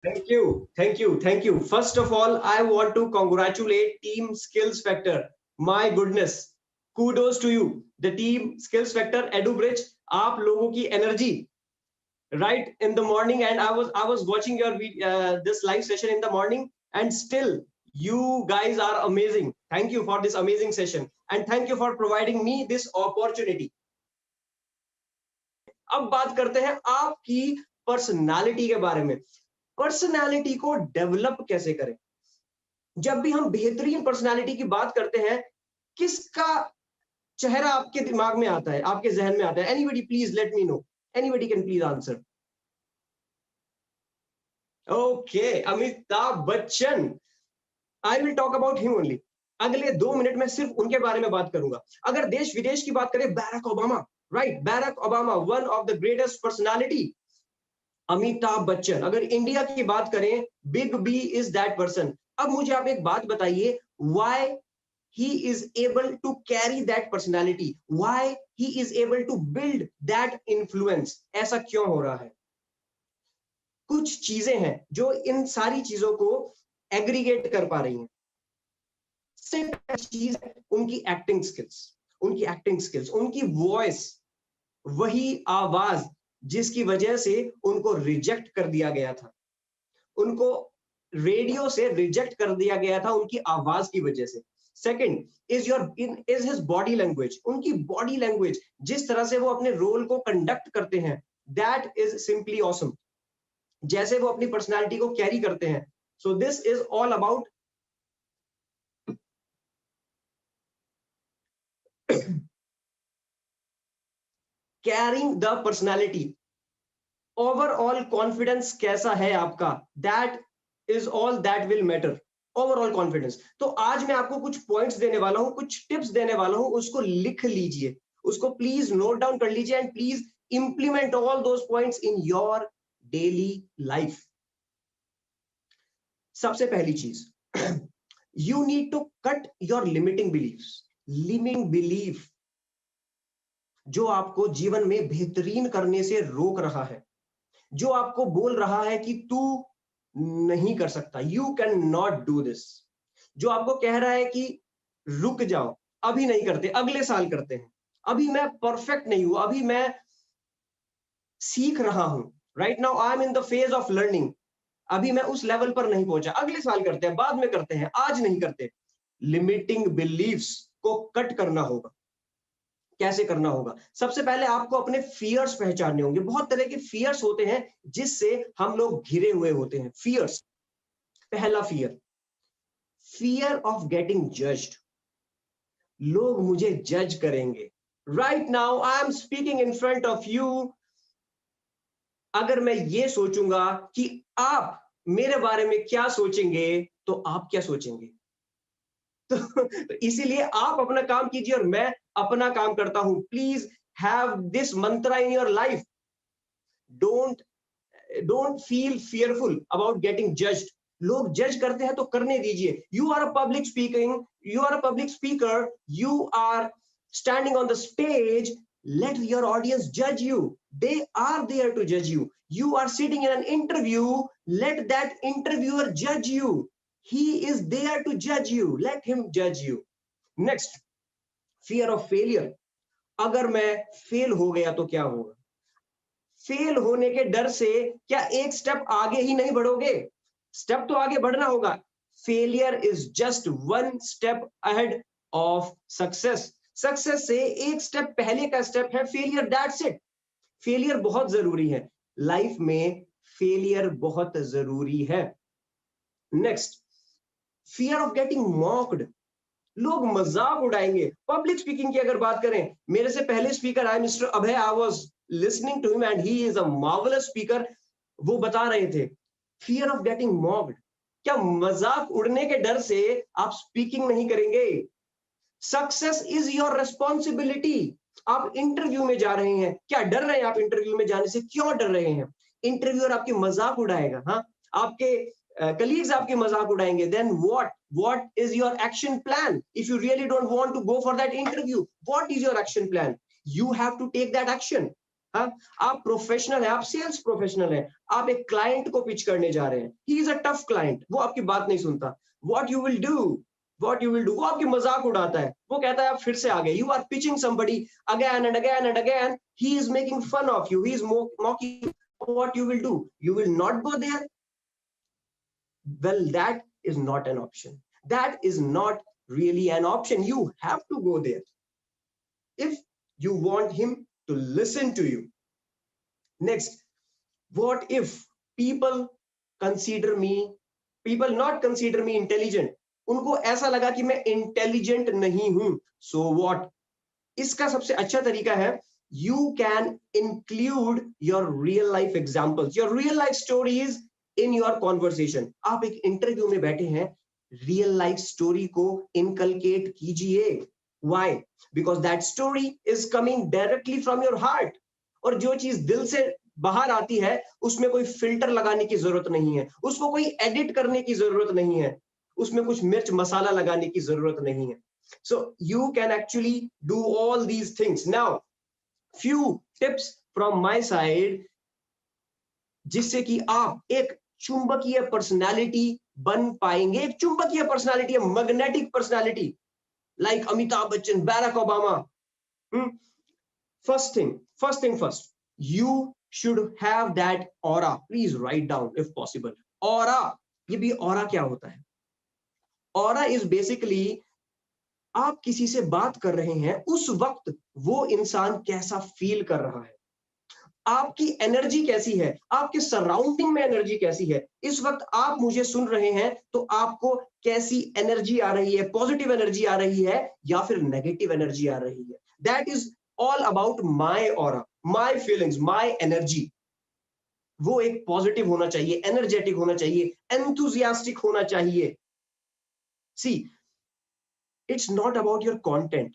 Thank you, thank you, thank you. First of all, I want to congratulate Team Skills Factor. My goodness, kudos to you. The Team Skills Factor, EduBridge, आप लोगों की energy, right in the morning, and I was watching your this live session in the morning, and still you guys are amazing. Thank you for this amazing session, and thank you for providing me this opportunity. अब बात करते हैं आपकी personality के बारे में। Personality को develop कैसे करें? जब भी हम बेहतरीन पर्सनालिटी की बात करते हैं, किसका चेहरा आपके दिमाग में आता है, आपके जहन में आता है? Anybody please let me know, anybody can please answer. Okay, Amitabh Bachchan. I will talk about him only. अगले 2 मिनट में सिर्फ उनके बारे में बात करूंगा। अगर देश विदेश की बात करें, Barack Obama, right, Barack Obama, one of the greatest personality. Amitabh Bachchan. अगर इंडिया की बात करें, big B is that person. अब मुझे आप एक बात बताइए, why he is able to carry that personality, why he is able to build that influence? ऐसा क्यों हो रहा है? कुछ चीजें हैं जो इन सारी चीजों को एग्रीगेट कर पा रही हैं। सिर्फ चीज उनकी एक्टिंग स्किल्स, उनकी वॉइस, वही आवाज जिसकी वजह से उनको रिजेक्ट कर दिया गया था, उनको रेडियो से रिजेक्ट कर दिया गया था उनकी आवाज की वजह से। Second is his body language. उनकी बॉडी लैंग्वेज, जिस तरह से वो अपने रोल को कंडक्ट करते हैं, दैट इज सिंपली ऑसम। जैसे वो अपनी पर्सनालिटी को कैरी करते हैं। So this is all about carrying the personality. Overall confidence कैसा है आपका, that is all that will matter. Overall confidence. तो आज मैं आपको कुछ पॉइंट्स देने वाला हूं, कुछ टिप्स देने वाला हूं, उसको लिख लीजिए, उसको प्लीज नोट डाउन कर लीजिए, and please implement all those points in your daily life. सबसे पहली चीज, you need to cut your limiting believes. Limiting belief जो आपको जीवन में बेहतरीन करने से रोक रहा है, जो आपको बोल रहा है कि तू नहीं कर सकता, you can not do this, जो आपको कह रहा है कि रुक जाओ, अभी नहीं करते, अगले साल करते हैं, अभी मैं परफेक्ट नहीं हूं, अभी मैं सीख रहा हूं, right now I am in the phase of learning, अभी मैं उस लेवल पर नहीं पहुंचा, अगले साल करते हैं, बाद में करते हैं, आज नहीं करते। लिमिटिंग बिलीव्स को कट करना होगा। कैसे करना होगा? सबसे पहले आपको अपने फियर्स पहचानने होंगे। बहुत तरह के फियर्स होते हैं जिससे हम लोग घिरे हुए होते हैं। फियर्स, पहला fear, fear of getting judged. लोग मुझे जज करेंगे। Right now I am speaking in front of you. अगर मैं ये सोचूंगा कि आप मेरे बारे में क्या सोचेंगे, तो आप क्या सोचेंगे? तो इसीलिए आप अपना काम कीजिए और मैं अपना काम करता हूं। Please have this mantra in your life. Don't feel fearful about getting judged. लोग जज करते हैं तो करने दीजिए। You are a public speaker, you are standing on the stage, let your audience judge you. They are there to judge you. You are sitting in an interview, let that interviewer judge you. He is there to judge you. Let him judge you. Next, fear of failure. अगर मैं fail हो गया तो क्या होगा? Fail होने के डर से क्या एक स्टेप आगे ही नहीं बढ़ोगे? स्टेप तो आगे बढ़ना होगा। Failure is just one step ahead of success. Success से एक स्टेप पहले का स्टेप है फेलियर, दैट्स इट। फेलियर बहुत जरूरी है लाइफ में, फेलियर बहुत जरूरी है। Next, fear of getting mocked. लोग मजाक उड़ाएंगे। पब्लिक स्पीकिंग की अगर बात करें, मेरे से पहले स्पीकर आए mister Abhay, I was listening to him and he is a marvellous speaker. वो बता रहे थे फियर ऑफ गेटिंग मॉक्ड। क्या मजाक उड़ने के डर से आप स्पीकिंग नहीं करेंगे? Success is your responsibility. आप इंटरव्यू में जा रहे हैं, क्या डर रहे हैं आप इंटरव्यू में जाने से? क्यों डर रहे हैं? इंटरव्यूअर आपकी मजाक उड़ाएगा, हाँ, आपके colleagues आपकी मजाक उड़ाएंगे, then what is your action plan? If you really don't want to go for that interview, what is your action plan? You have to take that action. हाँ, आप प्रोफेशनल है, आप सेल्स प्रोफेशनल है, आप एक client को pitch करने जा रहे हैं, ही इज अ टफ क्लाइंट, वो आपकी बात नहीं सुनता, व्हाट यू विल डू, वो आपकी मजाक उड़ाता है, वो कहता है आप फिर से आ गए, you are pitching somebody again and again and again, he is making fun of you, he is mocking, what you will do, you will not go there, well, that is not an option, that is not really an option, you have to go there if you want him to listen to you. Next, what if people consider me, people not consider me intelligent, उनको ऐसा लगा कि मैं intelligent नहीं हूं, so what? इसका सबसे अच्छा तरीका है, you can include your real life examples, your real life stories in your conversation. आप एक इंटरव्यू में बैठे हैं, रियल लाइफ स्टोरी को इनकलकेट कीजिए. Why? Because that story is coming directly from your heart. और जो चीज दिल से बाहर आती है उसमें कोई फिल्टर लगाने की जरूरत नहीं है, उसको कोई एडिट करने की जरूरत नहीं है, उसमें कुछ मिर्च मसाला लगाने की जरूरत नहीं है. So you can actually do all these things. Now, few tips from my side जिससे कि आप एक चुंबकीय पर्सनालिटी बन पाएंगे. एक चुंबकीय पर्सनालिटी है, magnetic personality, like Amitabh Bachchan, Barack Obama. First thing first, you should have that aura. Please write down if possible. Aura, ये भी aura क्या होता है? Aura is basically आप किसी से बात कर रहे हैं, उस वक्त वो इंसान कैसा फील कर रहा है, आपकी एनर्जी कैसी है, आपके सराउंडिंग में एनर्जी कैसी है. इस वक्त आप मुझे सुन रहे हैं तो आपको कैसी एनर्जी आ रही है, पॉजिटिव एनर्जी आ रही है या फिर नेगेटिव एनर्जी आ रही है. That is all about my aura, my feelings, my energy. वो एक पॉजिटिव होना चाहिए, एनर्जेटिक होना चाहिए, एंथुसियास्टिक होना चाहिए. See, it's not about your content.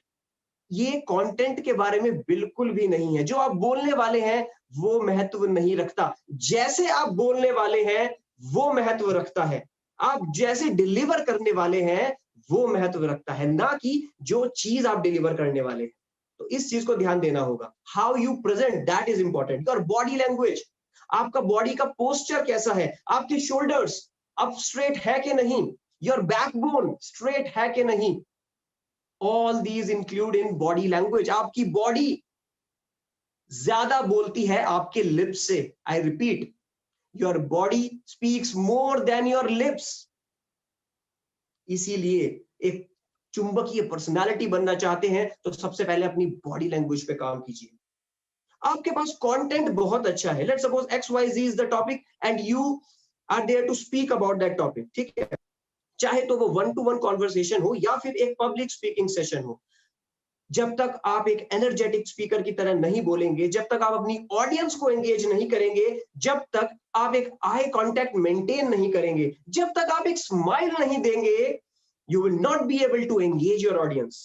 ये कंटेंट के बारे में बिल्कुल भी नहीं है. जो आप बोलने वाले हैं वो महत्व नहीं रखता, जैसे आप बोलने वाले हैं वो महत्व रखता है. आप जैसे डिलीवर करने वाले हैं वो महत्व रखता है, ना कि जो चीज आप डिलीवर करने वाले हैं. तो इस चीज को ध्यान देना होगा. How you present, that is important. Your body language, आपका बॉडी का पोस्चर कैसा है, आपके शोल्डर्स अप स्ट्रेट है कि नहीं, योर बैकबोन स्ट्रेट है कि नहीं. All these include in body language. आपकी बॉडी ज्यादा बोलती है आपके लिप्स से. I repeat, your body speaks more than your lips. इसीलिए एक चुंबकीय पर्सनालिटी बनना चाहते हैं तो सबसे पहले अपनी बॉडी लैंग्वेज पे काम कीजिए. आपके पास कंटेंट बहुत अच्छा है. Let's suppose XYZ is the topic and you are there to speak about that topic. ठीक है, चाहे तो वो 1-to-1 कॉन्वर्सेशन हो या फिर एक पब्लिक स्पीकिंग सेशन हो. जब तक आप एक एनर्जेटिक स्पीकर की तरह नहीं बोलेंगे, जब तक आप अपनी ऑडियंस को एंगेज नहीं करेंगे, जब तक आप एक आई कांटेक्ट मेंटेन नहीं करेंगे, जब तक आप एक स्माइल नहीं देंगे, you will not be able to engage your audience.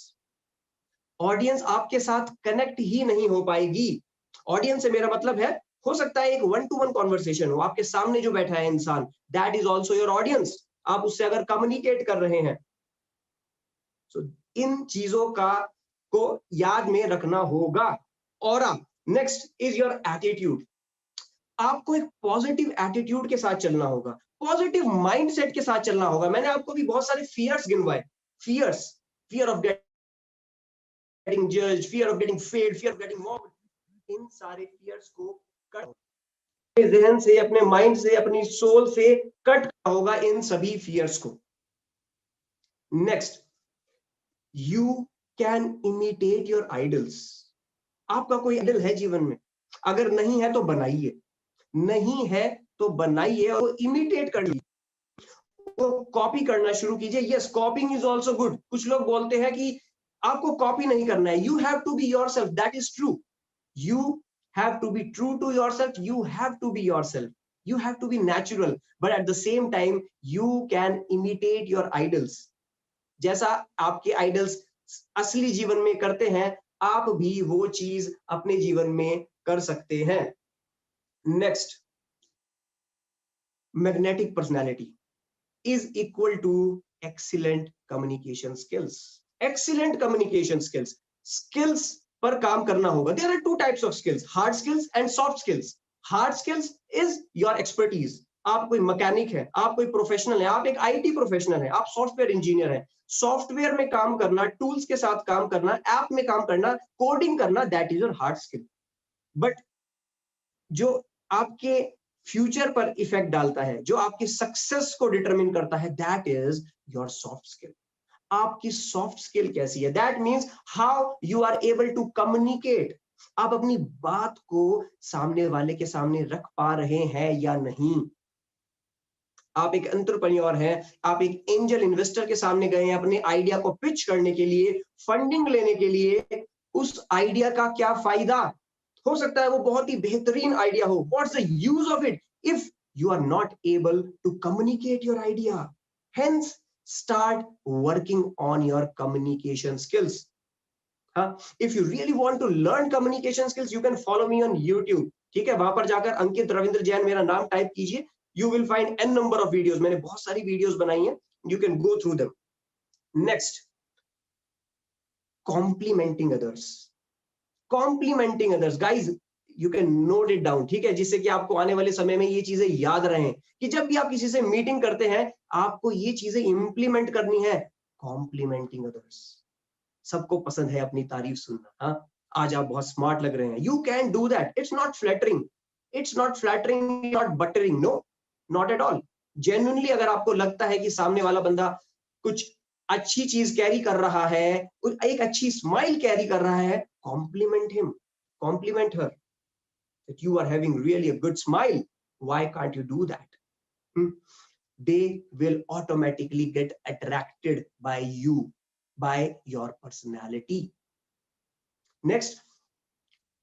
Audience आपके साथ कनेक्ट ही नहीं हो पाएगी. ऑडियंस से मेरा मतलब है, हो सकता है एक 1-to-1 कॉन्वर्सेशन हो, आपके सामने जो बैठा है इंसान, that is also your audience. आप उससे अगर कम्युनिकेट कर रहे हैं, तो इन चीजों का को याद में रखना होगा. और नेक्स्ट इज योर एटीट्यूड. आपको एक पॉजिटिव एटीट्यूड के साथ चलना होगा, पॉजिटिव माइंडसेट के साथ चलना होगा. मैंने आपको भी बहुत सारे फियर्स गिनवाए. Fears, fear of getting judged, fear of getting failed, fear of getting mocked. इन सारे फियर्स को कट, अपने ज़हन से, अपने माइंड से, अपनी सोल से कट होगा इन सभी फियर्स को. Next, you can imitate your idols. आपका कोई आइडल है जीवन में? अगर नहीं है तो बनाइए, नहीं है तो बनाइए और इमिटेट कर लीजिए, तो कॉपी करना शुरू कीजिए. Yes, कॉपिंग is also good. कुछ लोग बोलते हैं कि आपको कॉपी नहीं करना है, you have to be yourself. That is true. You have to be true to yourself. You have to be yourself. You have to be natural. But at the same time, you can imitate your idols. जैसा आपके idols असली जीवन में करते हैं, आप भी वो चीज अपने जीवन में कर सकते हैं. Next, magnetic personality is equal to excellent communication skills. Excellent communication skills. Skills पर काम करना होगा. There are two types of skills, hard skills and soft skills. Hard skills is your expertise. आप कोई मैकेनिक है, आप कोई प्रोफेशनल है, आप एक आईटी प्रोफेशनल है, आप सॉफ्टवेयर इंजीनियर है. सॉफ्टवेयर में काम करना, टूल्स के साथ काम करना, ऐप में काम करना, कोडिंग करना, that is your hard skill. But जो आपके फ्यूचर पर इफेक्ट डालता है, जो आपकी सक्सेस को डिटरमिन करता है, that is your soft skill. आपकी सॉफ्ट स्किल कैसी है? That means how you are able to communicate. आप अपनी बात को सामने वाले के सामने रख पा रहे हैं या नहीं. आप एक एंटरप्रेन्योर हैं, आप एक एंजल इन्वेस्टर के सामने गए हैं अपने आइडिया को पिच करने के लिए, फंडिंग लेने के लिए. उस आइडिया का क्या फायदा? हो सकता है वो बहुत ही बेहतरीन आइडिया हो. What's the use of it if you are not able to communicate your idea? Hence start working on your communication skills. If you really want to learn communication skills, you can follow me on YouTube. ठीक है, वहां पर जाकर अंकित रविंद्र जैन मेरा नाम type कीजिए. You will find n number of videos. मैंने बहुत सारी वीडियोस बनाई हैं. You can go through them. Next, complimenting others. Complimenting others, guys. You can note it down. ठीक है, जिससे कि आपको आने वाले समय में ये चीजें याद रहें कि जब भी आप किसी से मीटिंग करते हैं, आपको ये चीजें इंप्लीमेंट करनी है. Complementing others. सबको पसंद है अपनी तारीफ सुनना. हाँ, आज आप बहुत स्मार्ट लग रहे हैं. You can do that. It's not flattering, it's not flattering, not buttering. No, not at all. Genuinely अगर आपको लगता है कि सामने वाला बंदा कुछ अच्छी चीज कैरी कर रहा है, एक अच्छी स्माइल कैरी कर रहा है, compliment him, compliment her. That you are having really a good smile. Why can't you do that? They will automatically get attracted by you, by your personality. Next,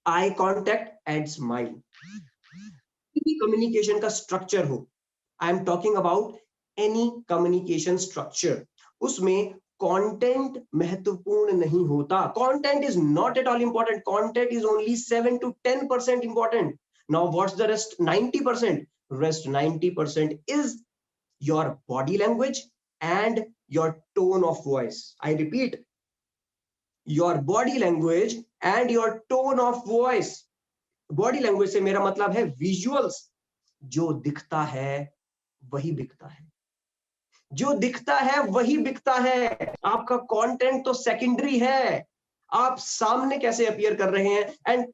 eye contact and smile. Any communication का structure हो, I am talking about any communication structure. उसमें content महत्वपूर्ण नहीं होता. Content is not at all important. Content is only 7 to 10% important. Now what's the rest 90%? Rest 90% is your body language and your tone of voice. I repeat, your body language and your tone of voice. Body language से मेरा मतलब है visuals. जो दिखता है वही बिकता है. जो दिखता है वही बिकता है. आपका कंटेंट तो सेकेंडरी है. आप सामने कैसे अपीयर कर रहे हैं. And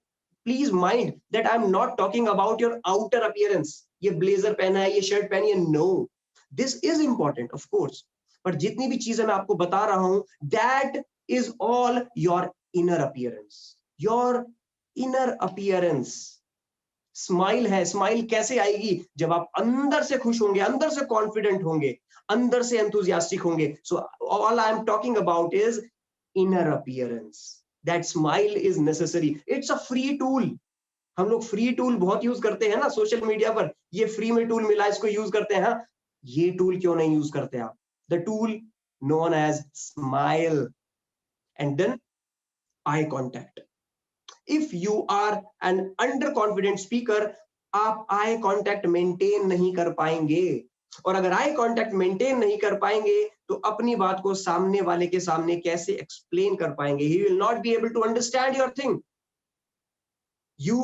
please mind that I am not talking about your outer appearance. ये ब्लेजर पहना है, ये शर्ट पहनी है, no, this is important of course. पर जितनी भी चीजें मैं आपको बता रहा हूं, that is all your inner appearance. Your inner appearance. Smile है, स्माइल कैसे आएगी? जब आप अंदर से खुश होंगे, अंदर से कॉन्फिडेंट होंगे, अंदर से एंथुसियास्टिक होंगे. So all I am talking about is inner appearance. That smile is necessary. It's a free tool. हम लोग फ्री टूल बहुत यूज करते हैं ना सोशल मीडिया पर. ये फ्री में टूल मिला, इसको यूज करते हैं. हाँ, ये टूल क्यों नहीं यूज करते आप? The tool known as smile and then eye contact. If you are an underconfident speaker, आप आई कांटेक्ट मेंटेन नहीं कर पाएंगे. और अगर आई कांटेक्ट मेंटेन नहीं कर पाएंगे तो अपनी बात को सामने वाले के सामने कैसे एक्सप्लेन कर पाएंगे? He will not be able to understand your thing. You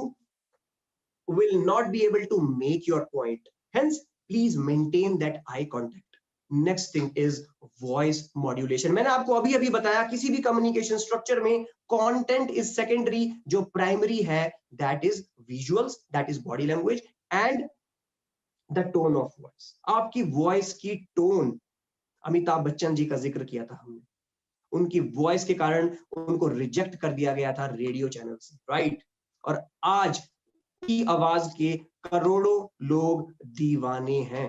will not be able to make your point. Hence, please maintain that eye contact. Next thing is voice modulation. मैंने आपको अभी अभी बताया किसी भी कम्युनिकेशन स्ट्रक्चर में content is secondary. जो primary है that is visuals, that is body language and the tone of voice. आपकी वॉइस की टोन. अमिताभ बच्चन जी का जिक्र किया था हमने. उनकी वॉइस के कारण उनको रिजेक्ट कर दिया गया था रेडियो चैनल से, राइट? और आज की आवाज के करोड़ों लोग दीवाने हैं.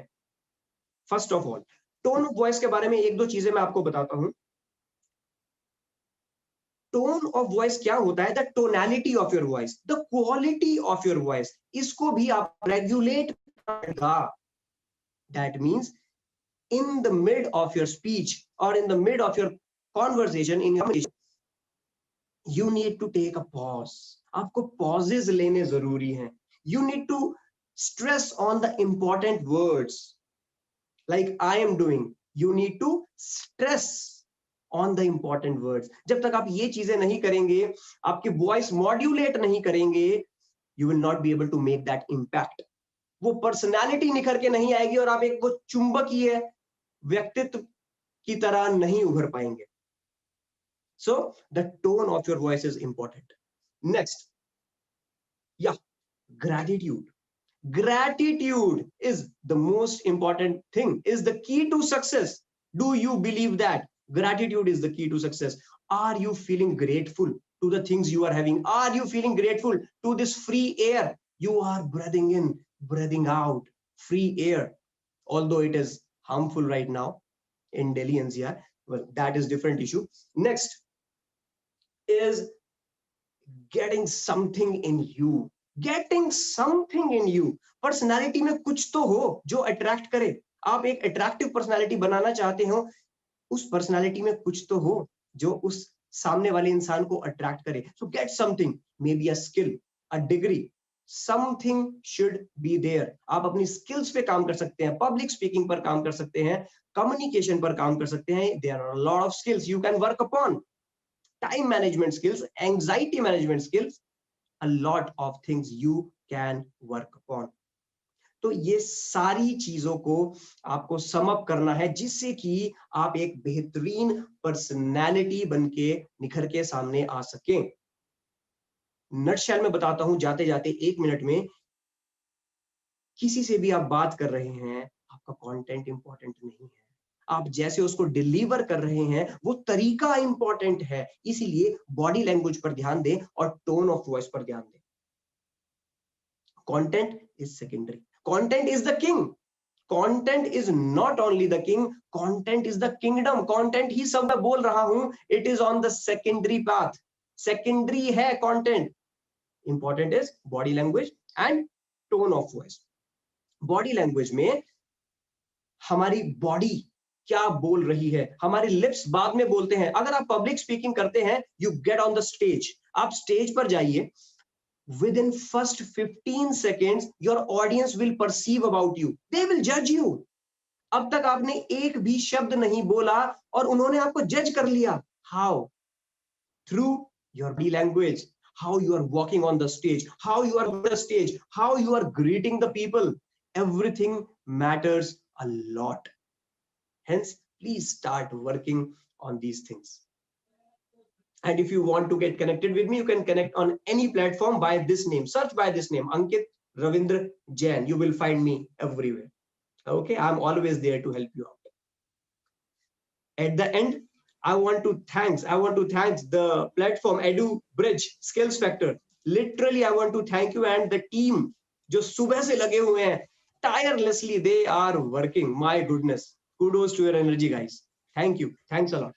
First of all, tone of voice के बारे में एक दो चीजें मैं आपको बताता हूं. टोन ऑफ वॉइस क्या होता है? The tonality of your voice, the quality of your voice. इसको भी आप रेगुलेट करेगा. That means in the mid of your speech और in the mid of your conversation, in your you need to take a pause. आपको pauses लेने जरूरी हैं. You need to stress on the important words. Like I am doing, you need to stress on the important words. जब तक आप ये चीजें नहीं करेंगे, आपकी वॉइस मॉड्यूलेट नहीं करेंगे, you will not be able to make that impact. वो पर्सनालिटी निखर के नहीं आएगी और आप एक वो चुंबकीय व्यक्तित्व की तरह नहीं उभर पाएंगे. So the tone of your voice is important. Next, yeah, gratitude. Gratitude is the most important thing, is the key to success. Do you believe that gratitude is the key to success? Are you feeling grateful to the things you are having? Are you feeling grateful to this free air you are breathing in, breathing out? Free air, although it is harmful right now in Delhi NCR, well, that is different issue. Next is getting something in you. Getting something in you. Personality में कुछ तो हो जो attract करे. आप एक attractive personality बनाना चाहते हो, उस पर्सनालिटी में कुछ तो हो जो उस सामने वाले इंसान को अट्रैक्ट करे. So get something, maybe a skill, a degree, something should be there. आप अपनी स्किल्स पे काम कर सकते हैं, पब्लिक स्पीकिंग पर काम कर सकते हैं, कम्युनिकेशन पर काम कर सकते हैं. There are a lot of skills you can work upon. Time management skills, anxiety management skills, a lot of things you can work upon. तो ये सारी चीजों को आपको सम अप करना है जिससे कि आप एक बेहतरीन पर्सनालिटी बनके निखर के सामने आ सकें. नटशेल में बताता हूं जाते जाते 1 मिनट में. किसी से भी आप बात कर रहे हैं, आपका कंटेंट इंपॉर्टेंट नहीं है, आप जैसे उसको डिलीवर कर रहे हैं वो तरीका इंपॉर्टेंट है. इसीलिए बॉडी लैंग्वेज पर ध्यान दें और टोन ऑफ वॉइस पर ध्यान दें. Content is secondary. Content is the king. Content is not only the king, content is the kingdom. Content ही सब मैं बोल रहा हूं, it is on the secondary path. Secondary है content. Important is body language and tone of voice. Body language में हमारी body क्या बोल रही है, हमारे लिप्स बाद में बोलते हैं. अगर आप पब्लिक स्पीकिंग करते हैं, you get on the stage, आप स्टेज पर जाइए, within first 15 seconds your audience will perceive about you, they will judge you. अब तक आपने एक भी शब्द नहीं बोला और उन्होंने आपको जज कर लिया. How? Through your body language, how you are walking on the stage, how you are on the stage, how you are greeting the people. Everything matters a lot. Hence, please start working on these things. And if you want to get connected with me, you can connect on any platform by this name. Search by this name, Ankit Ravindra Jain. You will find me everywhere. Okay, I'm always there to help you out. At the end, I want to thank the platform Edu Bridge Skills Factor. Literally, I want to thank you and the team जो सुबह से लगे हुए हैं tirelessly. They are working. My goodness, kudos to your energy, guys. Thank you. Thanks a lot.